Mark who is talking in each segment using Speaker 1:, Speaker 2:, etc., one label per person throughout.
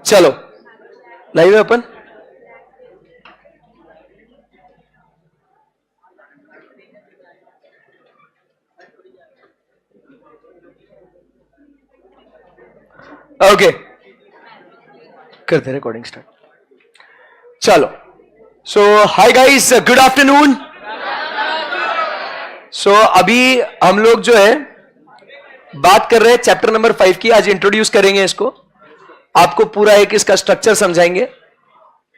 Speaker 1: चलो लाइव है अपन। ओके करते रिकॉर्डिंग स्टार्ट। चलो सो हाय गाइस, गुड आफ्टरनून। सो अभी हम लोग जो है बात कर रहे हैं चैप्टर नंबर 5 की। आज इंट्रोड्यूस करेंगे इसको, आपको पूरा एक इसका स्ट्रक्चर समझाएंगे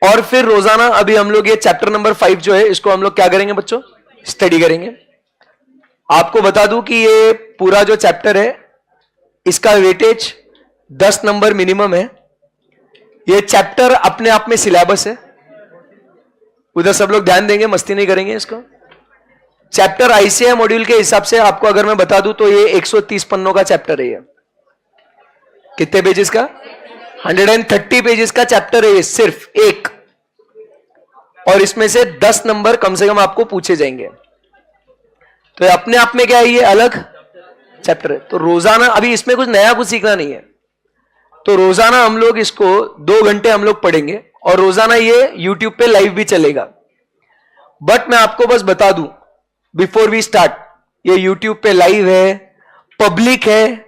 Speaker 1: और फिर रोजाना अभी हम लोग ये चैप्टर नंबर 5 जो है इसको हम लोग क्या करेंगे बच्चों, स्टडी करेंगे। आपको बता दूं कि ये पूरा जो चैप्टर है इसका वेटेज 10 नंबर मिनिमम है। ये चैप्टर अपने आप में सिलेबस है, उधर सब लोग ध्यान देंगे, मस्ती नहीं करेंगे इसको। चैप्टर आईसीआई मॉड्यूल के हिसाब से आपको अगर मैं बता दूं तो ये 130 पन्नों का चैप्टर है। ये कितने पेजेस का? 130 पेजेस का चैप्टर है ये, सिर्फ एक। और इसमें से 10 नंबर कम से कम आपको पूछे जाएंगे। तो ये अपने आप में क्या है, ये अलग चैप्टर है। तो रोजाना अभी इसमें कुछ नया कुछ सीखना नहीं है, तो रोजाना हम लोग इसको 2 घंटे हम लोग पढ़ेंगे और रोजाना ये YouTube पे लाइव भी चलेगा। बट मैं आपको बस बता दूं बिफोर वी स्टार्ट, ये YouTube पे लाइव है, पब्लिक है,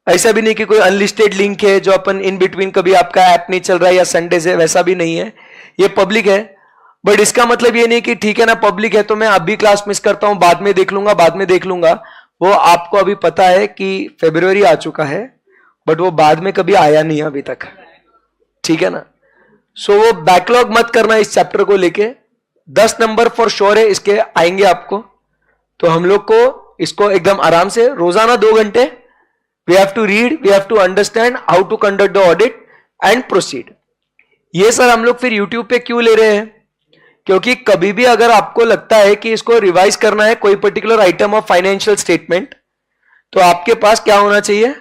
Speaker 1: ऐसा भी नहीं कि कोई अनलिस्टेड लिंक है जो अपन इन बिटवीन कभी आपका ऐप नहीं चल रहा है या संडे से, वैसा भी नहीं है। ये पब्लिक है। बट इसका मतलब ये नहीं कि ठीक है ना पब्लिक है तो मैं अभी क्लास मिस करता हूं, बाद में देख लूंगा, बाद में देख लूंगा। वो आपको अभी पता है कि फरवरी आ चुका है, बट वो बाद में कभी आया नहीं अभी तक, ठीक है ना। सो वो बैकलॉग मत करना इस चैप्टर को लेके। 10 नंबर फॉर श्योर है इसके आएंगे आपको। तो हम लोग को इसको एकदम आराम से रोजाना 2 घंटे we have to read, we have to understand how to conduct the audit and proceed. ये सर हम लोग फिर यूट्यूब पे क्यों ले रहे हैं? क्योंकि कभी भी अगर आपको लगता है कि इसको रिवाइज करना है कोई particular item of financial statement, तो आपके पास क्या होना चाहिए,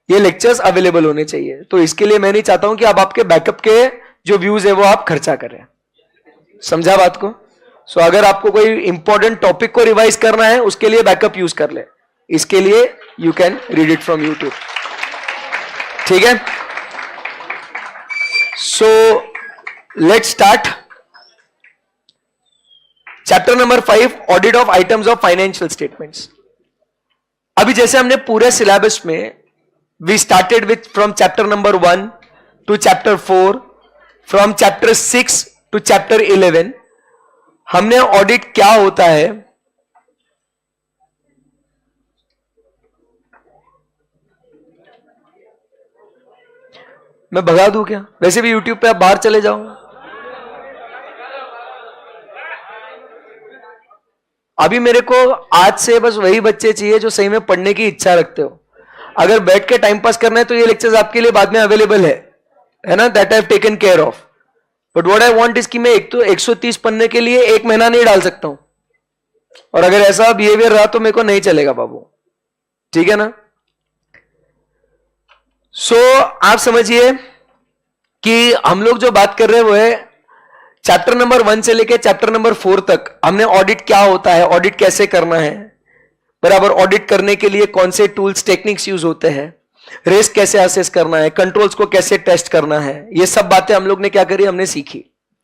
Speaker 1: ये लेक्चर्स अवेलेबल होने चाहिए। तो इसके लिए मैं नहीं चाहता हूं कि आप आपके बैकअप के जो व्यूज है वो आप खर्चा करें। समझा बात को? सो अगर आपको कोई इंपॉर्टेंट टॉपिक को रिवाइज करना है उसके लिए बैकअप यूज कर ले, इसके लिए you can read it from YouTube, ठीक है। So let's start chapter number 5, audit of items of financial statements. अभी जैसे हमने पूरे सिलेबस में we started with from chapter number 1 to chapter 4, from chapter 6 to chapter 11, हमने ऑडिट क्या होता है, मैं भगा दूं क्या? वैसे भी यूट्यूब पे आप बाहर चले जाओ। अभी मेरे को आज से बस वही बच्चे चाहिए जो सही में पढ़ने की इच्छा रखते हो। अगर बैठ के टाइम पास करना है तो ये लेक्चर्स आपके लिए बाद में अवेलेबल है ना, that I have taken care of. But what I want is कि मैं एक तो 130 पन्ने के लिए 1 महीना नहीं डाल सकता हूं, और अगर ऐसा बिहेवियर रहा तो मेरे को नहीं चलेगा बाबू, ठीक है ना। सो आप समझिए कि हम लोग जो बात कर रहे हैं वो है चैप्टर नंबर 1 से लेके चैप्टर नंबर 4 तक हमने ऑडिट क्या होता है, ऑडिट कैसे करना है, बराबर ऑडिट करने के लिए कौन से टूल्स टेक्निक्स यूज होते हैं, रिस्क कैसे असेस करना है, कंट्रोल्स को कैसे टेस्ट करना है, ये सब बातें हम लोग ने क्या करी, हमने सीखी,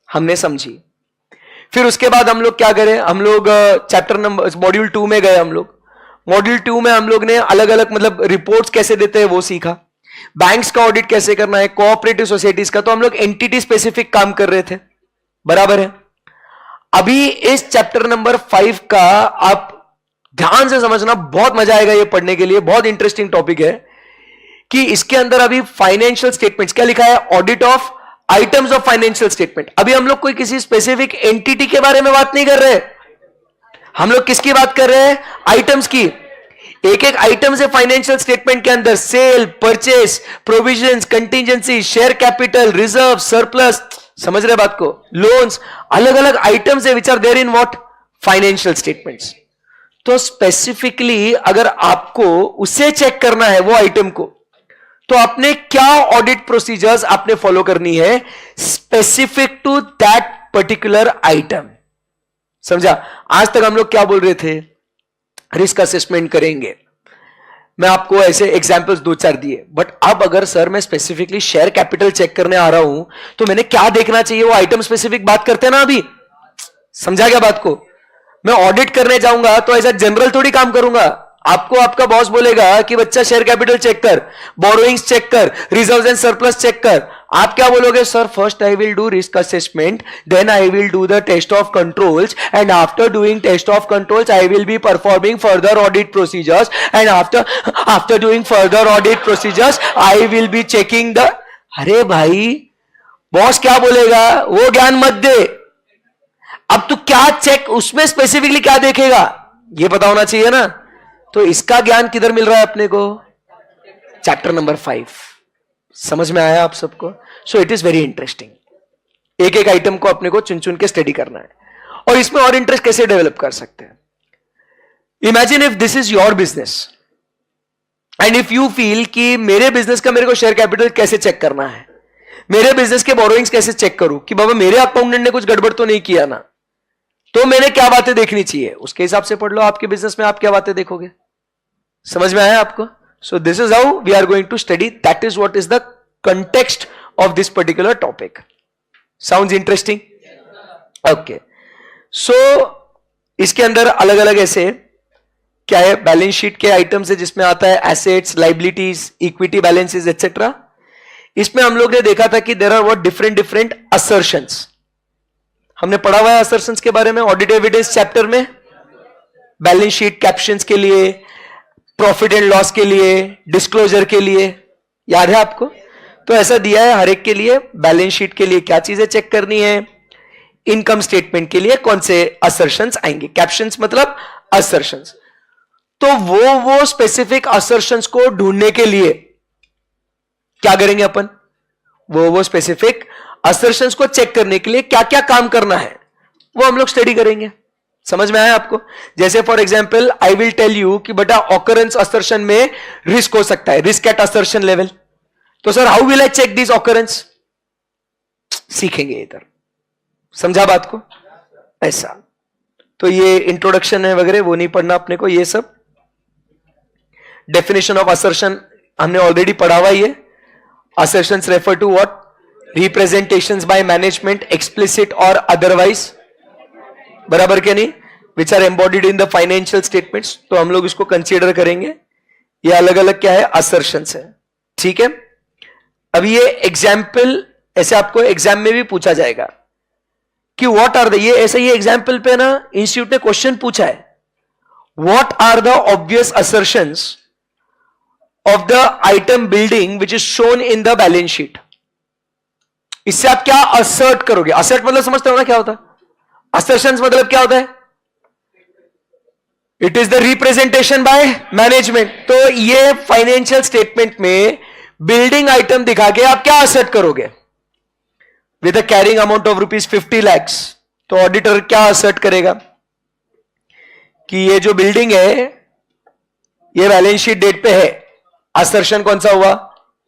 Speaker 1: हमने समझी। फिर उसके बाद हम लोग क्या करें, हम लोग चैप्टर नंबर मॉड्यूल 2 में गए। हम लोग मॉड्यूल 2 में हम लोग ने अलग अलग मतलब रिपोर्ट्स कैसे देते हैं वो सीखा, बैंक्स का ऑडिट कैसे करना है, कोऑपरेटिव सोसाइटीज का। तो हम लोग एंटिटी स्पेसिफिक काम कर रहे थे, बराबर है। अभी इस चैप्टर नंबर 5 का आप ध्यान से समझना, बहुत मजा आएगा ये पढ़ने के लिए, बहुत इंटरेस्टिंग टॉपिक है कि इसके अंदर अभी फाइनेंशियल स्टेटमेंट्स क्या लिखा है, audit of items of financial statement. अभी हम लोग कोई किसी स्पेसिफिक एंटिटी के बारे में बात नहीं कर रहे, हम लोग किसकी बात कर रहे हैं, आइटम्स की। एक एक आइटम से फाइनेंशियल स्टेटमेंट के अंदर sale, purchase, provisions, contingency, share capital, reserve, surplus, समझ रहे बात को, लोन्स, अलग अलग आइटम्स है which are there in what, financial statements. तो स्पेसिफिकली अगर आपको उसे चेक करना है वो आइटम को, तो आपने क्या ऑडिट प्रोसीजर्स आपने फॉलो करनी है specific to that particular item. समझा? आज तक हम लोग क्या बोल रहे थे, रिस्क असेसमेंट करेंगे, मैं आपको ऐसे एग्जांपल्स दो चार दिए, बट अब अगर सर मैं स्पेसिफिकली शेयर कैपिटल चेक करने आ रहा हूं तो मैंने क्या देखना चाहिए, वो आइटम स्पेसिफिक बात करते हैं ना अभी, समझा क्या बात को? मैं ऑडिट करने जाऊंगा तो ऐसा जनरल थोड़ी काम करूंगा। आपको आपका बॉस बोलेगा कि बच्चा शेयर कैपिटल चेक कर, बोरोइंग्स चेक कर, रिजर्व्स एंड सरप्लस चेक कर, आप क्या बोलोगे? Sir first I will do risk assessment, then I will do the test of controls, and after doing test of controls I will be performing further audit procedures, and after doing further audit procedures I will be checking the. अरे भाई, boss क्या बोलेगा वो ज्ञान मत दे। अब तू क्या चेक, उसमें स्पेसिफिकली क्या देखेगा ये पता होना चाहिए ना। तो इसका ज्ञान किधर मिल रहा है अपने को? Chapter number 5। समझ में आया आप सबको? So it is very interesting. एक एक आइटम को अपने को चुन चुन के स्टडी करना है, और इसमें और इंटरेस्ट कैसे डेवलप कर सकते हैं। Imagine if this is your business and if you feel कि मेरे बिजनेस का मेरे को शेयर कैपिटल कैसे चेक करना है, मेरे बिजनेस के बोरोइंग्स कैसे चेक करूं कि बाबा मेरे अकाउंटेंट ने कुछ गड़बड़ तो नहीं किया ना, तो मैंने क्या बातें देखनी चाहिए, उसके हिसाब से पढ़ लो। आपके बिजनेस में आप क्या बातें देखोगे? समझ में आया आपको? So this is how we are going to study, that is what is the context of this particular topic. Sounds interesting? Okay, so इसके अंदर अलग अलग ऐसे क्या है, बैलेंस शीट के आइटम्स है जिसमें आता है assets, liabilities, equity balances etcetera. इसमें हम लोग ने देखा था कि there are what different different assertions. हमने पढ़ा हुआ है असर्शंस के बारे में ऑडिट एविडेंस चैप्टर में, बैलेंस शीट कैप्शंस के लिए, प्रॉफिट एंड लॉस के लिए, डिस्क्लोजर के लिए, याद है आपको? तो ऐसा दिया है हर एक के लिए, बैलेंस शीट के लिए क्या चीजें चेक करनी है, इनकम स्टेटमेंट के लिए कौन से असर्शंस आएंगे, कैप्शंस मतलब असर्शंस। तो वो स्पेसिफिक असर्शंस को ढूंढने के लिए क्या करेंगे अपन, वो स्पेसिफिक असर्शंस को चेक करने के लिए क्या क्या काम करना है वो हम लोग स्टडी करेंगे। समझ में आया आपको? जैसे for example I will tell you कि बेटा ऑकरेंस असर्शन में रिस्क हो सकता है, रिस्क एट असर्शन लेवल। तो sir how will I check this occurrence, सीखेंगे इधर। समझा बात को? ऐसा तो ये इंट्रोडक्शन है वगैरह वो नहीं पढ़ना अपने को, ये सब डेफिनेशन ऑफ असर्शन हमने ऑलरेडी पढ़ा हुआ। ये assertions refer to what? Representations by management, explicit or otherwise, बराबर के नहीं, which are embodied in the financial statements। तो हम लोग इसको कंसीडर करेंगे। ये अलग अलग क्या है, assertions है, ठीक है। अब ये एग्जाम्पल ऐसे आपको एग्जाम में भी पूछा जाएगा कि व्हाट आर द, ये ऐसे ही एग्जाम्पल पे ना इंस्टीट्यूट ने क्वेश्चन पूछा है, what are the obvious assertions of the item building which is shown in the balance sheet। इससे आप क्या assert करोगे? assert मतलब समझते हो ना क्या होता है? assertions मतलब क्या होता है? it is the representation by management। तो ये फाइनेंशियल स्टेटमेंट में बिल्डिंग आइटम दिखा के आप क्या assert करोगे? with a carrying amount of rupees 50 lakhs, तो ऑडिटर क्या assert करेगा कि ये जो बिल्डिंग है ये बैलेंस शीट डेट पे है। असर्शन कौन सा हुआ?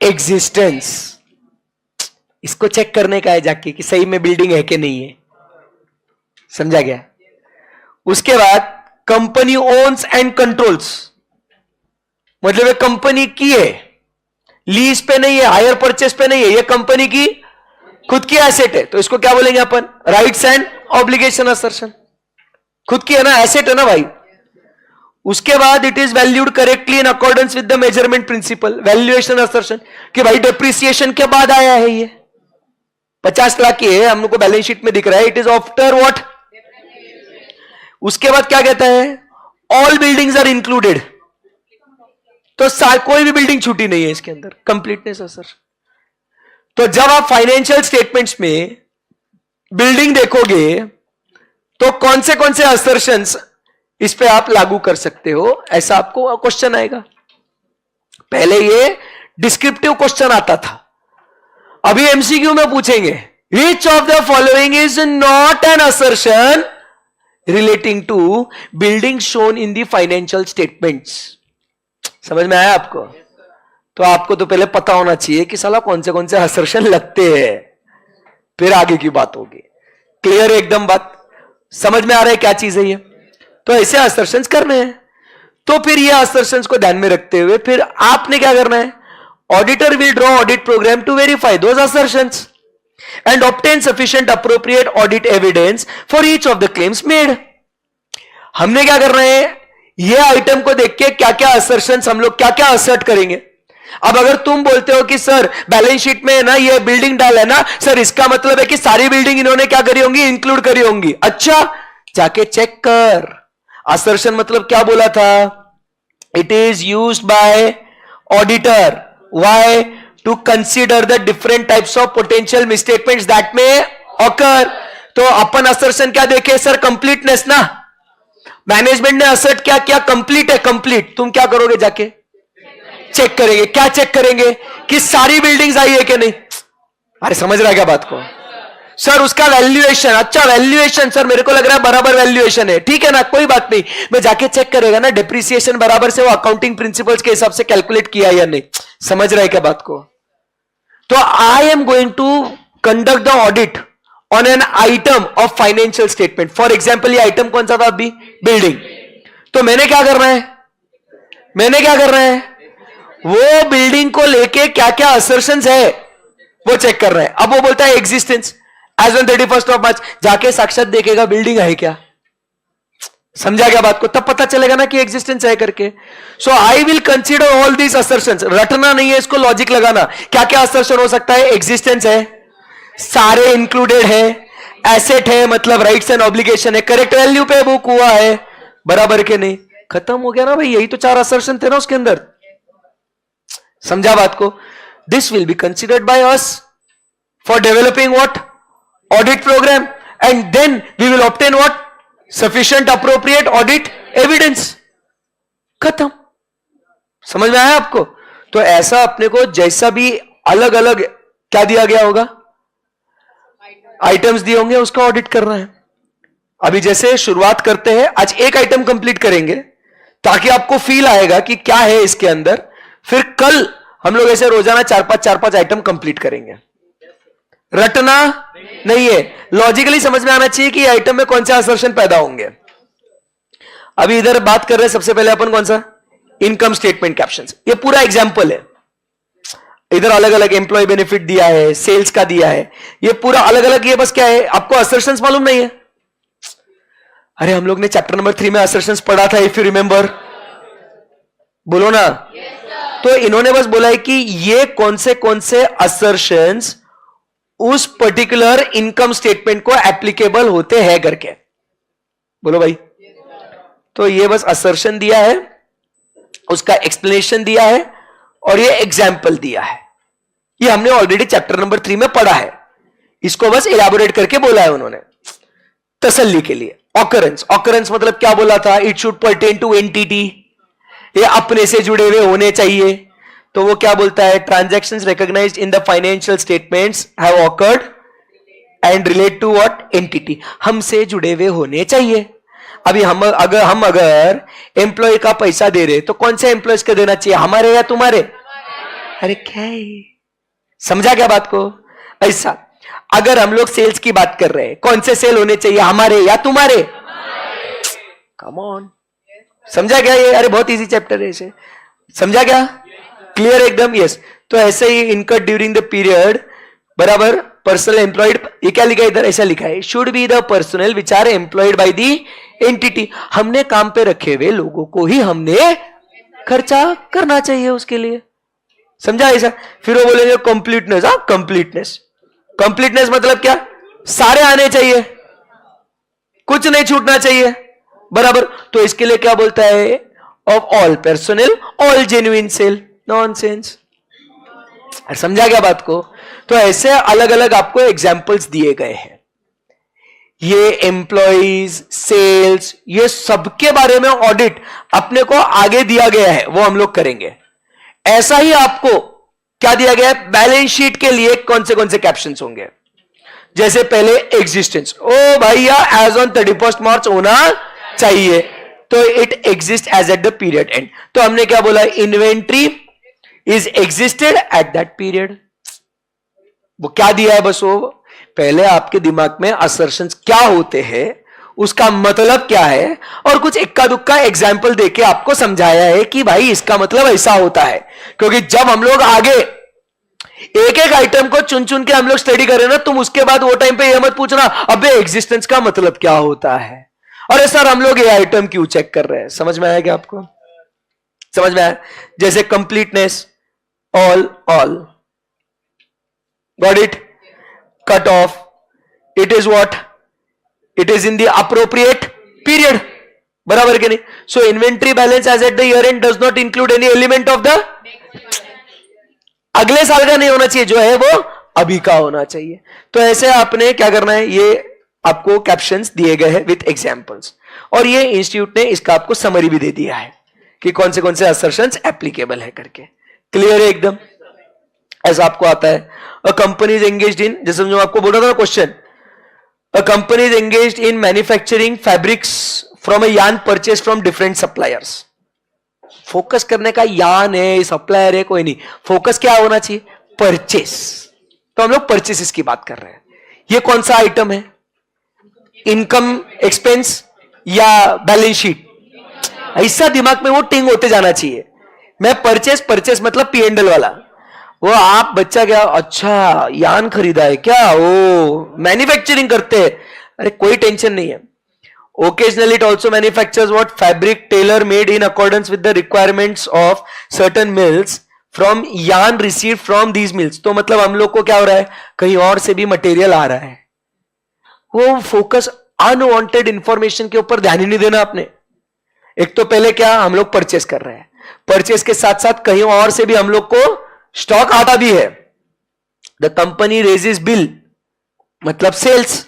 Speaker 1: एग्जिस्टेंस। इसको चेक करने का है जाके कि सही में बिल्डिंग है कि नहीं है। समझा गया? उसके बाद कंपनी ओन्स एंड कंट्रोल्स, मतलब ये कंपनी की है, लीज पे नहीं है, हायर परचेस पे नहीं है, ये कंपनी की खुद की एसेट है। तो इसको क्या बोलेंगे अपन? Rights and obligation assertion. खुद की है ना, एसेट है ना भाई। उसके बाद it is valued correctly in accordance with the measurement principle, valuation assertion, कि भाई डेप्रिसिएशन के बाद आया है, ये 50 लाख की है, हम लोग को बैलेंस शीट में दिख रहा है, इट इज आफ्टर व्हाट। उसके बाद क्या कहता है? ऑल बिल्डिंग्स आर इंक्लूडेड, तो कोई भी बिल्डिंग छूटी नहीं है इसके अंदर, कंप्लीटनेस असर्शन। तो जब आप फाइनेंशियल स्टेटमेंट्स में बिल्डिंग देखोगे तो कौन से असर्शंस इस पे आप लागू कर सकते हो, ऐसा आपको क्वेश्चन आएगा। पहले ये डिस्क्रिप्टिव क्वेश्चन आता था, अभी एमसीक्यू में पूछेंगे which of the following is not an assertion relating to building shown in the financial statements. समझ में आया आपको? तो आपको तो पहले पता होना चाहिए कि साला कौन से असर्शन लगते हैं, फिर आगे की बात होगी। क्लियर है एकदम बात? समझ में आ रहा है क्या चीज है ये? तो ऐसे असर्शंस करने हैं। तो फिर ये असर्शंस को ध्यान में रखते हुए फिर आपने क्या करना है, auditor will draw audit programme to verify those assertions and obtain sufficient appropriate audit evidence for each of the claims made. हमने क्या करना है, ये आइटम को देख के क्या क्या assertions हम लोग क्या क्या assert करेंगे. अब अगर तुम बोलते हो कि सर बैलेंस शीट में ना ये बिल्डिंग डाल है ना सर, इसका मतलब है कि सारी बिल्डिंग इन्होंने क्या करी होंगी, इंक्लूड करी होंगी. अच्छा, जाके चेक कर. असर्शन मतलब क्या बोला था, it is used by auditor. Why? to consider the different types of potential misstatements that may occur. तो अपन असर्शन क्या देखे सर, कंप्लीटनेस ना. मैनेजमेंट ने असर्ट क्या किया, कंप्लीट है, कंप्लीट. तुम क्या करोगे, जाके चेक करेंगे. क्या चेक करेंगे कि सारी बिल्डिंग्स आई है कि नहीं. अरे समझ रहा है क्या बात को सर. उसका वैल्यूएशन, अच्छा वैल्यूएशन सर मेरे को लग रहा है बराबर वैल्यूएशन है, ठीक है ना, कोई बात नहीं. मैं जाके चेक करेगा ना डिप्रिसिएशन बराबर से वो अकाउंटिंग प्रिंसिपल्स के हिसाब से कैलकुलेट किया या नहीं. समझ रहा है क्या बात को. तो I am going to conduct the audit on an item of financial statement. For example ये आइटम कौन सा था अभी, बिल्डिंग. तो मैंने क्या करना है, वो बिल्डिंग को लेके क्या क्या असर्शंस है वो चेक कर रहा है. अब वो बोलता है existence as on 31st of March. जाके साक्षात देखेगा बिल्डिंग है क्या. समझा क्या बात को, तब पता चलेगा ना कि एग्जिस्टेंस है करके. So I will consider all these assertions. रटना नहीं है इसको, लॉजिक लगाना. क्या क्या असर्शन हो सकता है, एग्जिस्टेंस है, सारे इंक्लूडेड है, एसेट है मतलब राइट्स एंड ऑब्लिगेशन है, करेक्ट वैल्यू पे बुक हुआ है, बराबर के नहीं. खत्म हो गया ना भाई, यही तो 4 असर्शन थे ना उसके अंदर. समझा बात को. This will be considered by us for developing what, audit programme, and then we will obtain what, sufficient appropriate audit evidence. खत्म. समझ में आया आपको. तो ऐसा अपने को जैसा भी अलग अलग क्या दिया गया होगा, आइटम्स दिए होंगे, उसका ऑडिट करना है. अभी जैसे शुरुआत करते हैं, आज एक आइटम कंप्लीट करेंगे ताकि आपको फील आएगा कि क्या है इसके अंदर. फिर कल हम लोग ऐसे रोजाना 4-5 आइटम कंप्लीट करेंगे. रटना नहीं है, लॉजिकली समझ में आना चाहिए कि आइटम में कौन से असर्शन पैदा होंगे. अभी इधर बात कर रहे हैं सबसे पहले अपन कौन सा, इनकम स्टेटमेंट कैप्शंस. ये पूरा एग्जांपल है. इधर अलग अलग एम्प्लॉय बेनिफिट दिया है, सेल्स का दिया है, ये पूरा अलग अलग. ये बस क्या है, आपको असर्शंस मालूम नहीं है. अरे हम लोग ने चैप्टर नंबर 3 में असर्शंस पढ़ा था, इफ यू रिमेंबर. बोलो ना. तो इन्होंने बस बोला है कि ये कौन से असर्शंस उस पर्टिकुलर इनकम स्टेटमेंट को एप्लीकेबल होते हैं करके. बोलो भाई. तो ये बस असर्शन दिया है, उसका एक्सप्लेनेशन दिया है और ये एग्जाम्पल दिया है. ये हमने ऑलरेडी चैप्टर नंबर 3 में पढ़ा है. इसको बस इलैबोरेट करके बोला है उन्होंने तसल्ली के लिए. ऑकरेंस मतलब क्या बोला था, it should pertain to entity, ये अपने से जुड़े हुए होने चाहिए. तो वो क्या बोलता है, transactions recognised in the financial statements have occurred and relate to what, entity. हमसे जुड़े हुए होने चाहिए. अभी हम अगर एम्प्लॉय का पैसा दे रहे तो कौन से एम्प्लॉयज को देना चाहिए, हमारे या तुम्हारे. अरे क्या है, समझा क्या बात को. ऐसा अगर हम लोग सेल्स की बात कर रहे हैं, कौन से सेल होने चाहिए, हमारे या तुम्हारे. Come on. समझा क्या ये, अरे बहुत इजी चैप्टर है इसे. समझा क्या, क्लियर एकदम. यस. तो ऐसे ही इनकम ड्यूरिंग द पीरियड बराबर पर्सनल एम्प्लॉयड. ये क्या लिखा है इधर, ऐसा लिखा है, should be the personnel which are employed by the entity. हमने काम पे रखे हुए लोगों को ही हमने खर्चा करना चाहिए उसके लिए. समझा ऐसा. फिर वो बोलेंगे कंप्लीटनेस. हाँ कंप्लीटनेस मतलब क्या, सारे आने चाहिए, कुछ नहीं छूटना चाहिए, बराबर. तो इसके लिए क्या बोलता है, of all personnel all genuine sale. Nonsense. समझा क्या बात को. तो ऐसे अलग अलग आपको एग्जाम्पल्स दिए गए हैं. ये एम्प्लॉइज, सेल्स, ये सबके बारे में ऑडिट अपने को आगे दिया गया है, वो हम लोग करेंगे. ऐसा ही आपको क्या दिया गया है, बैलेंस शीट के लिए कौन से कैप्शंस होंगे. जैसे पहले एग्जिस्टेंस, ओ भैया एज ऑन 31st मार्च होना चाहिए, तो it exist as at the period end. तो हमने क्या बोला, inventory is existed at that period. वो क्या दिया है, बस वो पहले आपके दिमाग में असर्शंस क्या होते हैं उसका मतलब क्या है, और कुछ इक्का दुक्का एग्जाम्पल देके आपको समझाया है कि भाई इसका मतलब ऐसा होता है। क्योंकि जब हम लोग आगे एक एक आइटम को चुन चुन के हम लोग स्टडी करें ना, तुम उसके बाद वो टाइम पे ये मत पूछना अबे एग्जिस्टेंस का मतलब क्या होता है, अरे सर हम लोग ये आइटम क्यों चेक कर रहे हैं। समझ में आया क्या आपको? समझ में आया? जैसे completeness, all got it, cut off, it is what, it is in the appropriate period, बराबर के नहीं? So inventory balance as at the year end does not include any element of the, अगले साल का नहीं होना चाहिए, जो है वो अभी का होना चाहिए। तो ऐसे आपने क्या करना है, ये आपको कैप्शंस दिए गए हैं विथ एग्जांपल्स, और ये इंस्टीट्यूट ने इसका आपको समरी भी दे दिया है कि कौन से असर्शंस एप्लीकेबल है करके। क्लियर है एकदम? ऐसा आपको आता है। A company is engaged in, जैसे जो आपको बोल रहा था ना question, a company is engaged in manufacturing fabrics from a yarn purchase from different suppliers. Focus करने का यार्न है, सप्लायर है, कोई नहीं, फोकस क्या होना चाहिए, परचेस। तो हम लोग परचेसेस की बात कर रहे हैं। ये कौन सा आइटम है, इनकम एक्सपेंस या बैलेंस शीट? ऐसा दिमाग में वो टिंग होते जाना चाहिए। मैं परचेस मतलब पी&एल वाला, वो आप बच्चा क्या, अच्छा यान खरीदा है क्या, वो मैन्युफैक्चरिंग करते हैं, अरे कोई टेंशन नहीं है। Occasionally it also manufactures what fabric tailor made in accordance with the requirements of certain mills from yarn received from these mills। तो मतलब हम लोग को क्या हो रहा है, कहीं और से भी मटेरियल आ रहा है। वो फोकस अनवांटेड इंफॉर्मेशन के ऊपर ध्यान ही नहीं देना आपने। एक तो पहले क्या हम लोग परचेस कर रहे हैं, परचेस के साथ साथ कहीं और से भी हम लोग को स्टॉक आता भी है। द कंपनी रेजेस बिल मतलब sales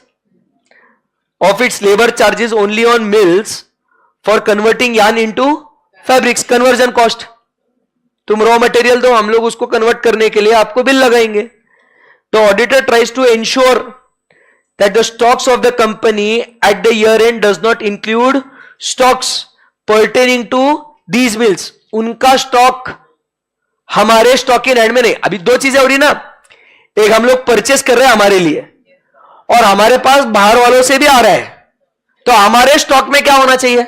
Speaker 1: of its labor charges only on mills for converting yarn into fabrics, conversion cost। तुम रॉ मटेरियल दो, हम लोग उसको कन्वर्ट करने के लिए आपको बिल लगाएंगे। तो auditor tries to ensure that the stocks of the company at the year end does not include stocks pertaining to these mills। उनका स्टॉक हमारे स्टॉक इन हैंड में नहीं। अभी दो चीजें हो रही ना, एक हम लोग परचेस कर रहे हैं हमारे लिए, और हमारे पास बाहर वालों से भी आ रहा है। तो हमारे स्टॉक में क्या होना चाहिए,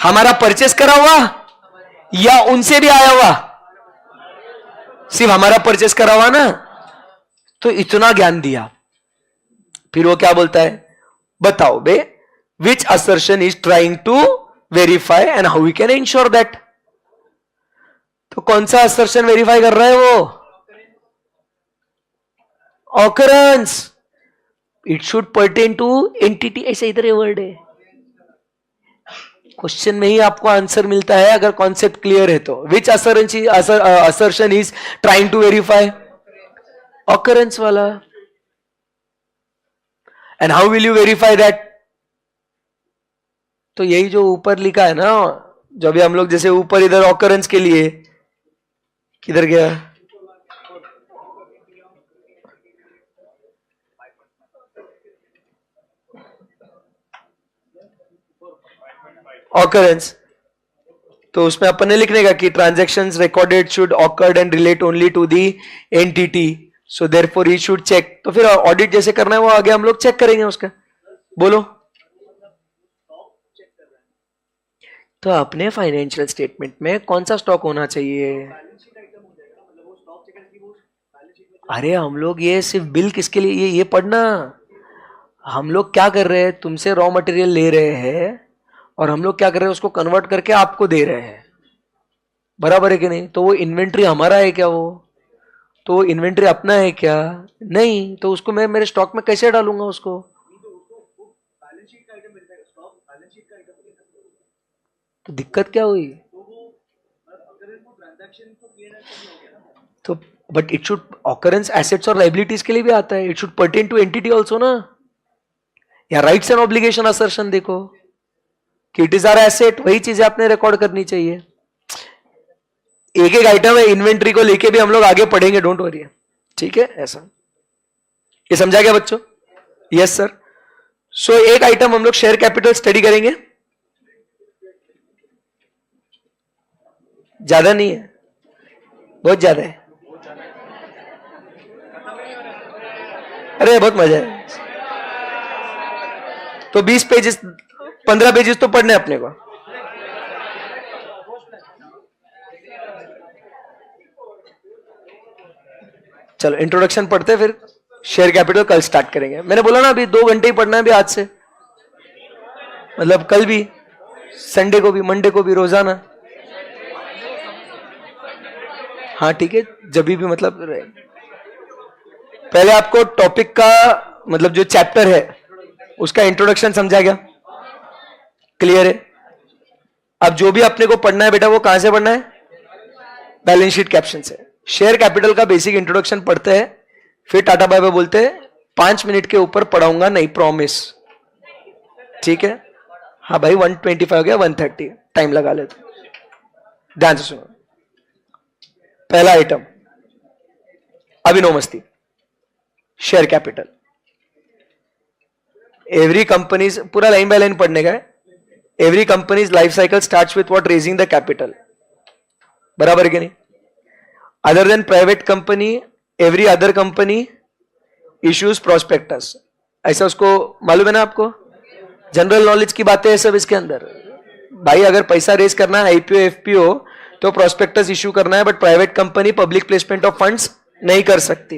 Speaker 1: हमारा परचेस करा हुआ या उनसे भी आया हुआ? सिर्फ हमारा परचेस करा हुआ ना। तो इतना ज्ञान दिया, फिर वो क्या बोलता है, बताओ बे which assertion is trying to verify and how we can ensure that. तो कौन सा असर्शन वेरीफाई कर रहा है वो, occurrence. It should pertain to entity, ऐसा इधर ये वर्ड है। क्वेश्चन में ही आपको आंसर मिलता है अगर कॉन्सेप्ट क्लियर है तो। Which assertion is trying to verify, occurrence वाला। And how will you verify that? तो यही जो ऊपर लिखा है ना, जो भी हम लोग जैसे ऊपर इधर ऑकरेंस के लिए किधर गया, ऑकरेंस, तो उसमें अपन ने लिखने का कि transactions recorded should occurred and relate only to the entity, so therefore he should check. तो फिर ऑडिट जैसे करना है वो आगे हम लोग चेक करेंगे उसका। बोलो। तो अपने फाइनेंशियल स्टेटमेंट में कौन सा स्टॉक होना चाहिए? अरे हम लोग ये सिर्फ बिल किसके लिए, ये पढ़ना, हम लोग क्या कर रहे हैं, तुमसे रॉ मटेरियल ले रहे हैं और हम लोग क्या कर रहे हैं, उसको कन्वर्ट करके आपको दे रहे हैं, बराबर है कि नहीं? तो वो इन्वेंट्री हमारा है क्या? वो तो वो इन्वेंट्री अपना है क्या? नहीं। तो उसको मैं मेरे स्टॉक में कैसे डालूंगा उसको? तो दिक्कत क्या हुई? तो but it should occurrence assets और लायबिलिटीज के लिए भी आता है, it should pertain to entity also ना। या राइट्स एंड ऑब्लिगेशन असर्शन देखो कि इट इज आवर एसेट, वही चीजें आपने रिकॉर्ड करनी चाहिए। एक एक आइटम है, इन्वेंट्री को लेके भी हम लोग आगे पढ़ेंगे, डोंट वरी। ठीक है, ऐसा ये समझा गया बच्चों? Yes sir. सो एक आइटम हम लोग शेयर कैपिटल स्टडी करेंगे, ज्यादा नहीं है, बहुत ज्यादा है। अरे बहुत मजा है। तो 20 पेजेस 15 पेजेस तो पढ़ने अपने को। चलो इंट्रोडक्शन पढ़ते हैं, फिर शेयर कैपिटल कल स्टार्ट करेंगे। मैंने बोला ना अभी 2 घंटे ही पढ़ना है अभी आज से, मतलब कल भी, संडे को भी, मंडे को भी, रोजाना। हाँ ठीक है, जब भी मतलब पहले आपको टॉपिक का मतलब जो चैप्टर है उसका इंट्रोडक्शन समझा गया, क्लियर है। अब जो भी अपने को पढ़ना है बेटा वो कहां से पढ़ना है? बैलेंस शीट कैप्शन से। शेयर कैपिटल का बेसिक इंट्रोडक्शन पढ़ते हैं, फिर टाटा बाय बाय बोलते हैं। 5 मिनट के ऊपर पढ़ाऊंगा नहीं, प्रॉमिस, ठीक है। हाँ भाई 125 हो गया, 130 टाइम लगा ले तो। ध्यान से सुनो। पहला आइटम, अभिनव मस्ती, शेयर कैपिटल। एवरी कंपनीज, पूरा लाइन बाय लाइन पढ़ने का है। Every companies life cycle starts with what? Raising the capital, बराबर है कि नहीं? Other than private company, every other company issues prospectus, ऐसा उसको मालूम है ना आपको? जनरल नॉलेज की बातें है सब इसके अंदर। भाई अगर पैसा रेज करना है, आईपीओ एफपीओ, तो प्रोस्पेक्टस इश्यू करना है, but private company public placement of funds नहीं कर सकती।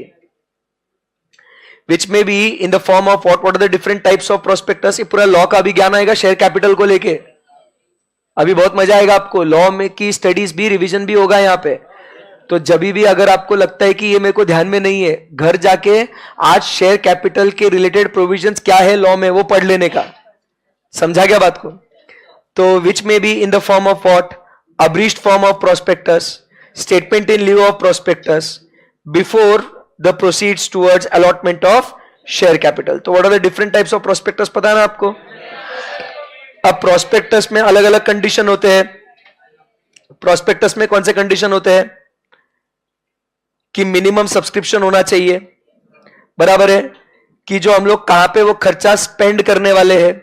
Speaker 1: विच में be in the form of what are the different types of prospectus. ये पूरा लॉ का भी ज्ञान आएगा शेयर कैपिटल को लेके, अभी बहुत मजा आएगा आपको। लॉ में की स्टडीज भी, रिवीजन भी होगा यहाँ पे। तो जब भी अगर आपको लगता है कि ये मेरे को ध्यान में नहीं है, घर जाके आज शेयर कैपिटल के रिलेटेड प्रोविजंस क्या है लॉ में वो पढ़ लेने का। समझा गया बात को? तो विच में be in the form of what? Abridged form of prospectus, statement in lieu of prospectus, before the proceeds towards allotment of share capital. तो what are the different types of prospectus, पता है ना आपको? अब prospectus में अलग अलग condition होते हैं। प्रोस्पेक्टस में कौन से कंडीशन होते हैं? कि मिनिमम सब्सक्रिप्शन होना चाहिए, बराबर है। कि जो हम लोग कहां पे वो खर्चा स्पेंड करने वाले हैं,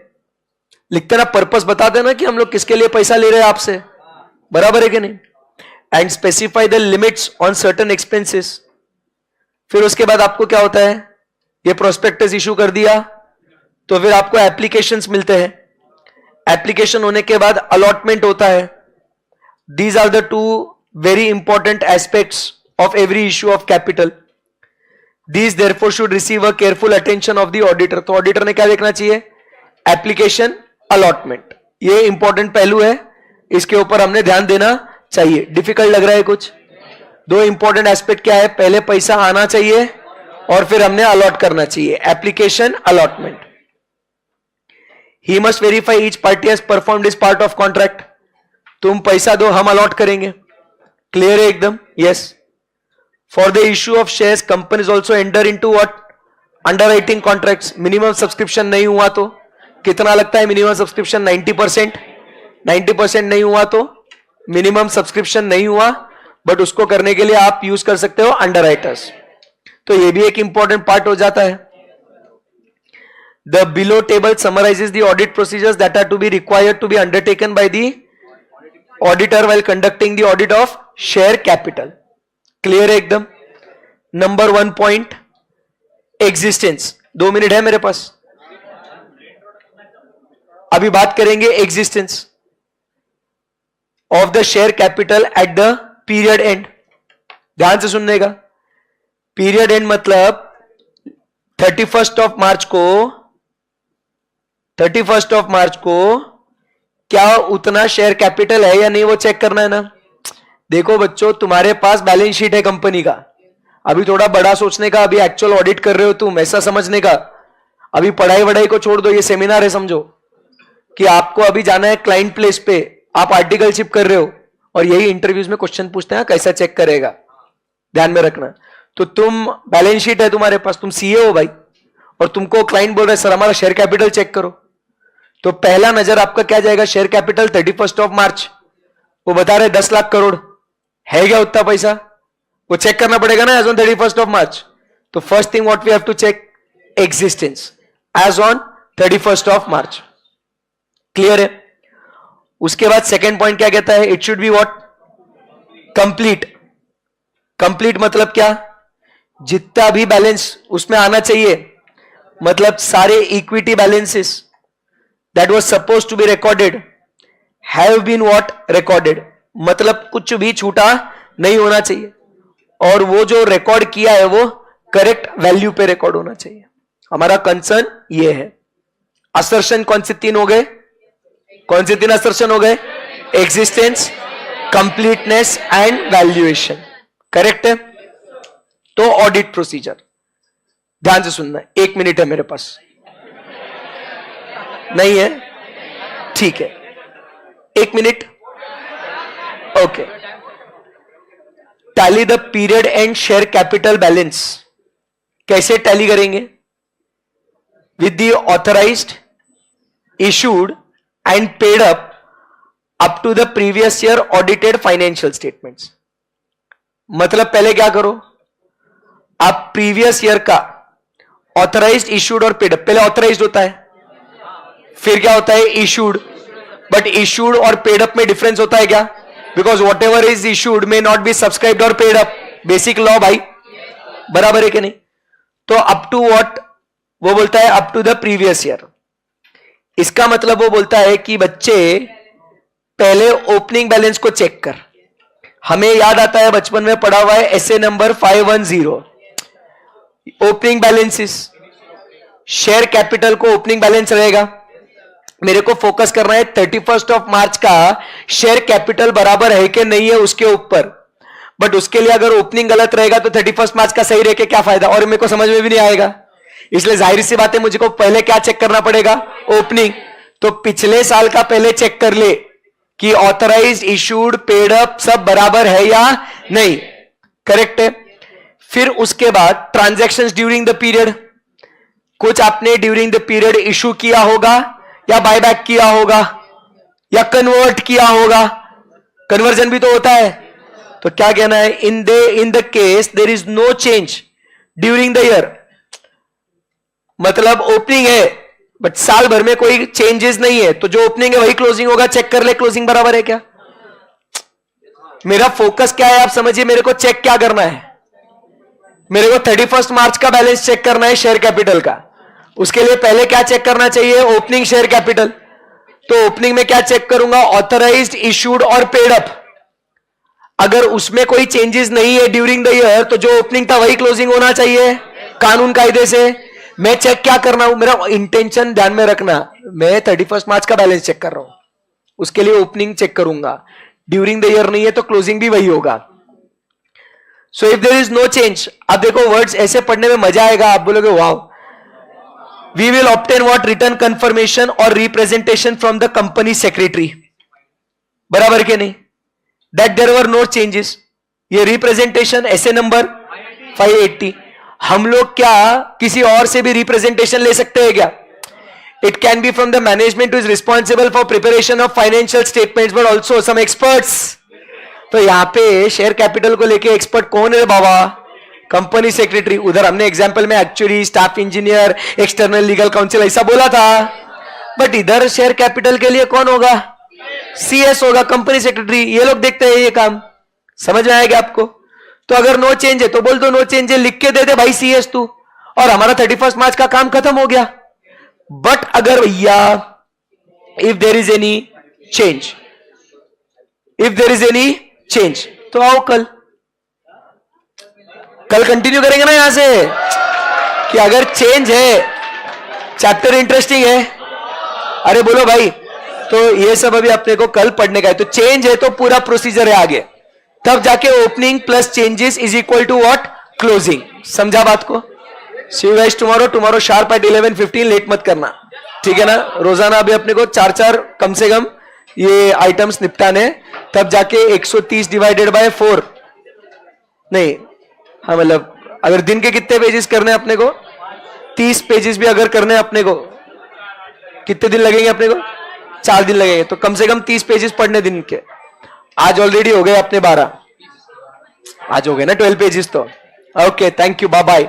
Speaker 1: लिखते ना, पर्पस बता देना कि हम लोग किसके लिए पैसा ले रहे हैं आपसे, बराबर है कि नहीं। And specify the limits on certain expenses. फिर उसके बाद आपको क्या होता है? ये प्रोस्पेक्टस इशू कर दिया तो फिर आपको एप्लीकेशंस मिलते हैं। एप्लीकेशन होने के बाद अलॉटमेंट होता है। These are the 2 very important aspects of every issue of capital. These therefore should receive a careful attention of the auditor. तो ऑडिटर ने क्या देखना चाहिए? एप्लीकेशन, अलॉटमेंट, ये इंपॉर्टेंट पहलू है, इसके ऊपर हमने ध्यान देना चाहिए। डिफिकल्ट लग रहा है कुछ? 2 इंपॉर्टेंट एस्पेक्ट क्या है? पहले पैसा आना चाहिए और फिर हमने अलॉट करना चाहिए, application, allotment. He must verify each party has performed his part of contract. तुम पैसा दो, हम अलॉट करेंगे, क्लियर है एकदम? Yes. For the issue of shares, companies also enter into what? Underwriting contracts. Minimum subscription नहीं हुआ तो कितना लगता है minimum subscription? 90%। 90% नहीं हुआ तो minimum subscription नहीं हुआ, बट उसको करने के लिए आप यूज कर सकते हो underwriters। तो ये भी एक इंपॉर्टेंट पार्ट हो जाता है। The below table summarizes the audit procedures that are to be required to be undertaken by the auditor while conducting the audit of share capital। Clear है एकदम? Number 1 point, existence. 2 मिनट है मेरे पास, अभी बात करेंगे existence of the share capital eight the period and. ध्यान से सुनने का। पीरियड एंड मतलब 31st ऑफ मार्च को क्या उतना शेयर कैपिटल है या नहीं वो चेक करना है ना। देखो बच्चों, तुम्हारे पास बैलेंस शीट है कंपनी का, अभी थोड़ा बड़ा सोचने का, अभी एक्चुअल ऑडिट कर रहे हो तुम, ऐसा समझने का। अभी पढ़ाई वढ़ाई को छोड़ दो, ये सेमिनार है समझो कि आपको अभी जाना है क्लाइंट प्लेस पे, आप आर्टिकलशिप कर रहे हो और यही इंटरव्यूज में क्वेश्चन पूछते हैं कैसा चेक करेगा, ध्यान में रखना। तो तुम बैलेंस शीट है तुम्हारे पास, तुम सीए हो भाई, और तुमको क्लाइंट बोल रहा है सर हमारा शेयर कैपिटल चेक करो, तो पहला नजर आपका क्या जाएगा? शेयर कैपिटल 31st ऑफ मार्च, वो बता रहे 10 लाख करोड़ है क्या उतना पैसा, वो चेक करना पड़ेगा ना as on 31st of March. तो first thing what we have to check, existence as on 31st of March. Clear है? उसके बाद सेकेंड पॉइंट क्या कहता है? It should be what? Complete. Complete मतलब क्या? जितना भी बैलेंस उसमें आना चाहिए, मतलब सारे equity balances, that was supposed to be recorded have been what recorded, मतलब कुछ भी छूटा नहीं होना चाहिए, और वो जो रिकॉर्ड किया है वो करेक्ट वैल्यू पे रिकॉर्ड होना चाहिए. हमारा कंसर्न ये है. असर्शन कौन से तीन हो गए? कौन से तीन असर्शन हो गए? Existence, completeness and valuation. Correct है? तो ऑडिट प्रोसीजर ध्यान से सुनना है. 1 मिनट है मेरे पास. नहीं है? ठीक है, 1 minute. Okay. Tally the period end share capital balance. कैसे टैली करेंगे? With the authorised, issued and paid up to the previous year audited financial statements. मतलब पहले क्या करो, आप प्रीवियस ईयर का ऑथराइज्ड, इशूड और पेड अप. पहले ऑथराइज्ड होता है, फिर क्या होता है? इशूड. बट इशूड और पेड अप में डिफरेंस होता है क्या? Because whatever is issued may not B subscribed और पेड अप. बेसिक लॉ भाई, बराबर है कि नहीं? तो अप टू व्हाट वो बोलता है? Up to the previous year. इसका मतलब वो बोलता है कि बच्चे पहले ओपनिंग बैलेंस को चेक कर. हमें याद आता है, बचपन में पढ़ा हुआ है S A number 510. Opening balances, share capital को ओपनिंग बैलेंस रहेगा. मेरे को फोकस करना है 31 ऑफ मार्च का शेयर कैपिटल बराबर है कि नहीं है उसके ऊपर. बट उसके लिए अगर ओपनिंग गलत रहेगा तो 31 मार्च का सही रह के क्या फायदा, और मेरे को समझ में भी नहीं आएगा. इसलिए जाहिर सी बात है मुझे को पहले क्या चेक करना पड़ेगा? ओपनिंग. तो पिछले साल का पहले चेक कर ले कि ऑथराइज्ड, इशूड, पेड अप सब बराबर है या नहीं. करेक्ट है? फिर उसके बाद ट्रांजैक्शंस ड्यूरिंग द पीरियड. कुछ आपने ड्यूरिंग द पीरियड इशू किया होगा, या बायबैक किया होगा, या कन्वर्ट किया होगा. कन्वर्जन भी तो होता है. तो क्या कहना है? In the case there is no change during the year. मतलब ओपनिंग है बट साल भर में कोई चेंजेस नहीं है, तो जो ओपनिंग है वही क्लोजिंग होगा. चेक कर ले क्लोजिंग बराबर है क्या. मेरा फोकस क्या है आप समझिए. मेरे को चेक क्या करना है? मेरे को 31 मार्च का बैलेंस चेक करना है शेयर कैपिटल का. उसके लिए पहले क्या चेक करना चाहिए? Opening share capital. तो ओपनिंग में क्या चेक करूंगा? ऑथराइज्ड, इशूड और पेड अप. अगर उसमें कोई चेंजेस नहीं है ड्यूरिंग द ईयर, तो जो ओपनिंग था वही क्लोजिंग होना चाहिए कानून कायदे से. मैं चेक क्या करना हूं? मेरा इंटेंशन ध्यान में रखना, मैं 31 मार्च का बैलेंस चेक कर रहा हूं. उसके लिए ओपनिंग चेक करूंगा. ड्यूरिंग द ईयर नहीं है तो क्लोजिंग भी वही होगा. So if there is no change. अब देखो वर्ड्स ऐसे पढ़ने में मजा आएगा, आप बोलोगे wow. We will obtain what? Written confirmation or representation from the company secretary. बराबर के नहीं? That there were no changes. ये रिप्रेजेंटेशन ऐसे नंबर 580. हम लोग क्या किसी और से भी रिप्रेजेंटेशन ले सकते हैं क्या? It can be from the management who is responsible for preparation of financial statements, but also some experts. तो यहां पे शेयर कैपिटल को लेके एक्सपर्ट कौन है बाबा? Company secretary. उधर हमने एग्जांपल में actually, staff engineer, external legal council ऐसा बोला था. बट इधर शेयर कैपिटल के लिए कौन होगा? सीएस होगा, कंपनी सेक्रेटरी. ये लोग देखते हैं ये काम. समझ में आएगा आपको? तो अगर नो चेंज है तो बोल दो नो चेंज है, लिख के दे दे भाई सीएस तू, और हमारा 31 मार्च का काम खत्म हो गया. बट अगर भैया if there is any change, तो आओ कल कंटिन्यू करेंगे ना यहां से, कि अगर चेंज है, चैप्टर इंटरेस्टिंग है. अरे बोलो भाई. तो ये सब अभी अपने को कल पढ़ने का है. तो चेंज है तो पूरा प्रोसीजर है आगे, तब जाके opening plus changes is equal to what? Closing. समझा बात को? See you guys tomorrow sharp at 11:15. Late मत करना, ठीक है ना? रोजाना अभी अपने को 4 कम से कम ये आइटम्स निपटाने, तब जाके 130 डिवाइडेड बाय 4 नहीं. हाँ मतलब अगर दिन के कितने पेजेस करने हैं अपने को? 30 पेजेस भी अगर करने हैं अपने को, कितने दिन लगेंगे अपने को? 4 दिन लगेंगे. तो कम से कम 30 पेजेस पढ़ने दिन के. आज ऑलरेडी हो गए अपने 12, आज हो गए ना 12 पेजेस. तो okay, thank you, bye bye.